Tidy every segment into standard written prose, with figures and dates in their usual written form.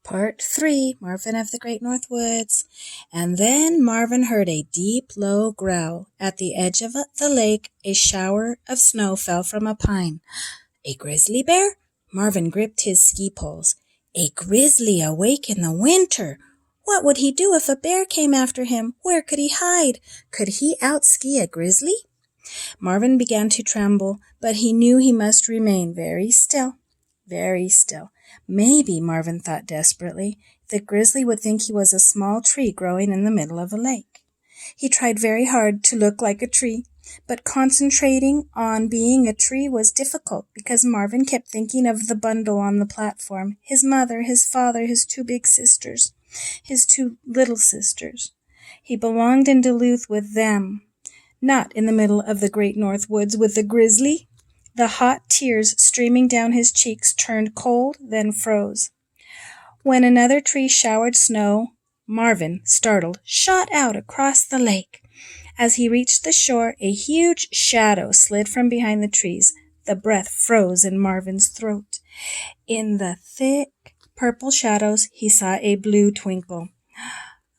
Part 3, Marvin of the Great North Woods. And then Marvin heard a deep, low growl. At the edge of the lake, a shower of snow fell from a pine. A grizzly bear? Marvin gripped his ski poles. A grizzly awake in the winter! What would he do if a bear came after him? Where could he hide? Could he outski a grizzly? Marvin began to tremble, but he knew he must remain very still. Very still. Maybe, Marvin thought desperately, the grizzly would think he was a small tree growing in the middle of a lake. He tried very hard to look like a tree, but concentrating on being a tree was difficult because Marvin kept thinking of the bundle on the platform, his mother, his father, his 2 big sisters, his 2 little sisters. He belonged in Duluth with them, not in the middle of the Great North Woods with the grizzly. The hot tears streaming down his cheeks turned cold, then froze. When another tree showered snow, Marvin, startled, shot out across the lake. As he reached the shore, a huge shadow slid from behind the trees. The breath froze in Marvin's throat. In the thick purple shadows, he saw a blue twinkle.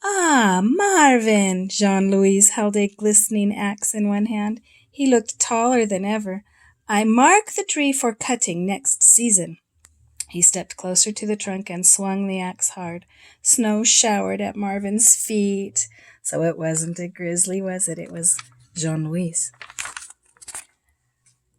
"Ah, Marvin!" Jean-Louis held a glistening axe in one hand. He looked taller than ever. "I mark the tree for cutting next season." He stepped closer to the trunk and swung the axe hard. Snow showered at Marvin's feet. So it wasn't a grizzly, was it? It was Jean-Louis.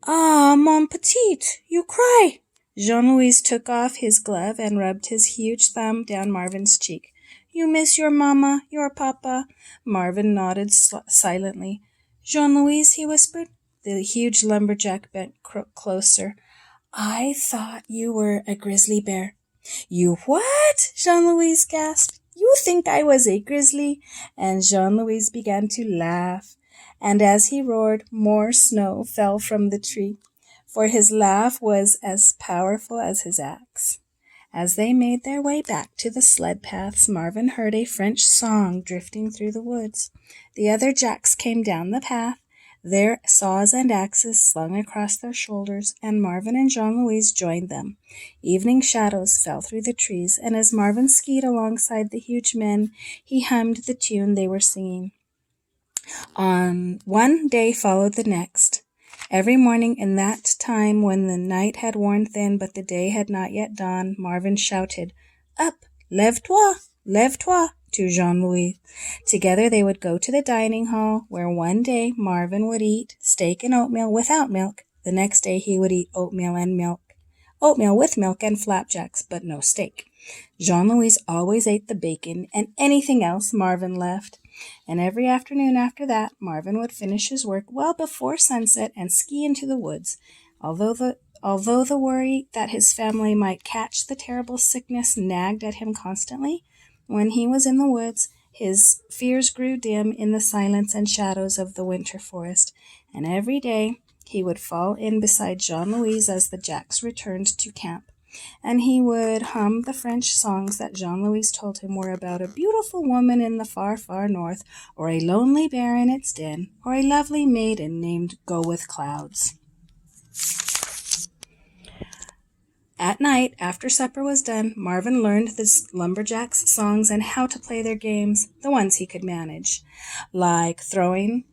"Ah, mon petit, you cry!" Jean-Louis took off his glove and rubbed his huge thumb down Marvin's cheek. "You miss your mama, your papa?" Marvin nodded silently. "Jean-Louis," he whispered. The huge lumberjack bent closer. "I thought you were a grizzly bear." "You what?" Jean-Louis gasped. "You think I was a grizzly?" And Jean-Louis began to laugh. And as he roared, more snow fell from the tree, for his laugh was as powerful as his axe. As they made their way back to the sled paths, Marvin heard a French song drifting through the woods. The other Jacks came down the path, their saws and axes slung across their shoulders, and Marvin and Jean-Louis joined them. Evening shadows fell through the trees, and as Marvin skied alongside the huge men, he hummed the tune they were singing. On one day followed the next. Every morning in that time when the night had worn thin but the day had not yet dawned, Marvin shouted, "Up, lève-toi, lève-toi," to Jean-Louis. Together they would go to the dining hall, where one day Marvin would eat steak and oatmeal without milk. The next day he would eat oatmeal with milk and flapjacks, but no steak. Jean-Louis always ate the bacon and anything else Marvin left. And every afternoon after that, Marvin would finish his work well before sunset and ski into the woods. Although the worry that his family might catch the terrible sickness nagged at him constantly, when he was in the woods, his fears grew dim in the silence and shadows of the winter forest, and every day he would fall in beside Jean-Louis as the Jacks returned to camp, and he would hum the French songs that Jean-Louis told him were about a beautiful woman in the far, far north, or a lonely bear in its den, or a lovely maiden named Go With Clouds. At night, after supper was done, Marvin learned the lumberjacks' songs and how to play their games, the ones he could manage, like axe throwing.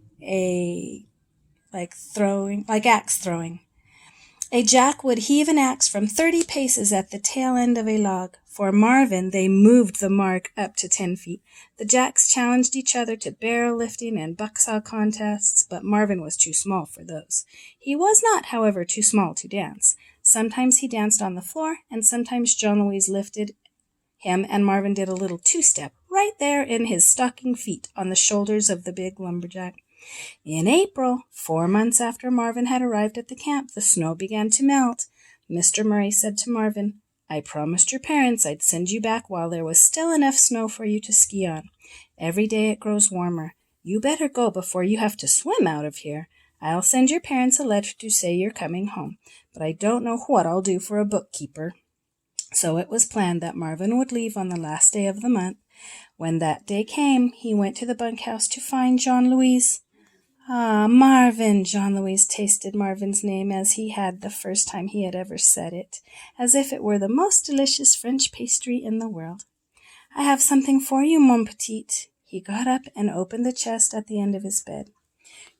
A Jack would heave an axe from 30 paces at the tail end of a log. For Marvin, they moved the mark up to 10 feet. The Jacks challenged each other to barrel lifting and bucksaw contests, but Marvin was too small for those. He was not, however, too small to dance. Sometimes he danced on the floor, and sometimes Jean-Louis lifted him, and Marvin did a little 2-step right there in his stocking feet on the shoulders of the big lumberjack. In April, 4 months after Marvin had arrived at the camp, the snow began to melt. Mr. Murray said to Marvin, "I promised your parents I'd send you back while there was still enough snow for you to ski on. Every day it grows warmer. You better go before you have to swim out of here. I'll send your parents a letter to say you're coming home, but I don't know what I'll do for a bookkeeper." So it was planned that Marvin would leave on the last day of the month. When that day came, he went to the bunkhouse to find Jean-Louis. Ah, Marven! Jean-Louis tasted Marvin's name as he had the first time he had ever said it, as if it were the most delicious French pastry in the world. I have something for you, mon petit. He got up and opened the chest at the end of his bed.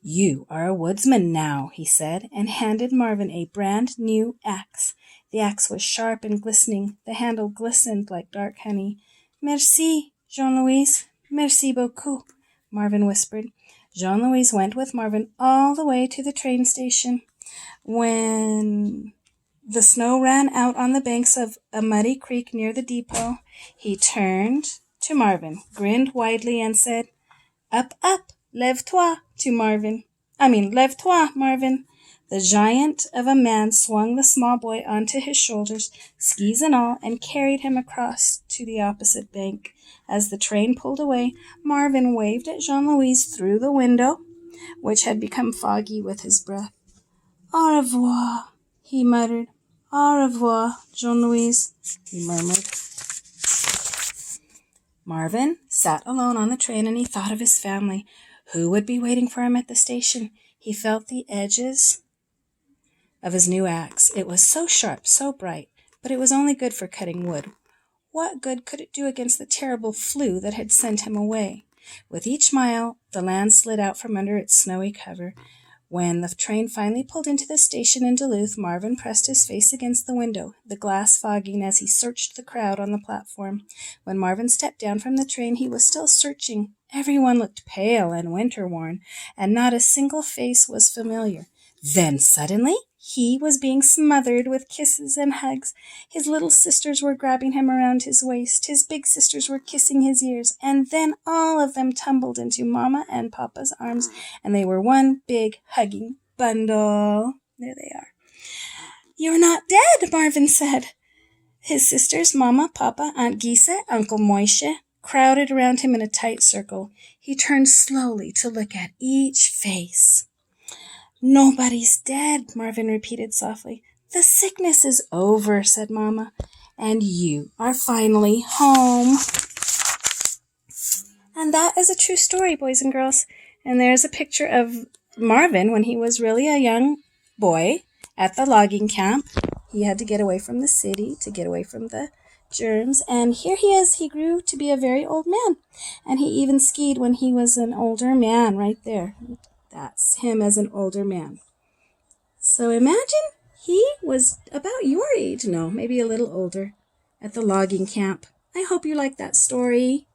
You are a woodsman now, he said, and handed Marven a brand new axe. The axe was sharp and glistening. The handle glistened like dark honey. Merci, Jean-Louis. Merci beaucoup, Marven whispered. Jean-Louis went with Marven all the way to the train station. When the snow ran out on the banks of a muddy creek near the depot, he turned to Marven, grinned widely, and said, Up, up, lève-toi, to Marven. Lève-toi, Marven. The giant of a man swung the small boy onto his shoulders, skis and all, and carried him across to the opposite bank. As the train pulled away, Marven waved at Jean-Louis through the window, which had become foggy with his breath. Au revoir, he muttered. Au revoir, Jean-Louis, he murmured. Marven sat alone on the train, and he thought of his family. Who would be waiting for him at the station? He felt the edges of his new axe. It was so sharp, so bright, but it was only good for cutting wood. What good could it do against the terrible flu that had sent him away? With each mile, the land slid out from under its snowy cover. When the train finally pulled into the station in Duluth, Marven pressed his face against the window, the glass fogging as he searched the crowd on the platform. When Marven stepped down from the train, he was still searching. Everyone looked pale and winter-worn, and not a single face was familiar. Then suddenly, he was being smothered with kisses and hugs. His little sisters were grabbing him around his waist. His big sisters were kissing his ears. And then all of them tumbled into Mama and Papa's arms, and they were one big hugging bundle. There they are. You're not dead, Marven said. His sisters, Mama, Papa, Aunt Gisa, Uncle Moishe, crowded around him in a tight circle. He turned slowly to look at each face. Nobody's dead, Marven repeated softly. The sickness is over, said Mama, and you are finally home. And that is a true story, boys and girls. And there's a picture of Marven when he was really a young boy at the logging camp. He had to get away from the city, to get away from the germs, and here he is. He grew to be a very old man, and he even skied when he was an older man right there. That's him as an older man. So imagine he was about your age, no, maybe a little older, at the logging camp. I hope you like that story.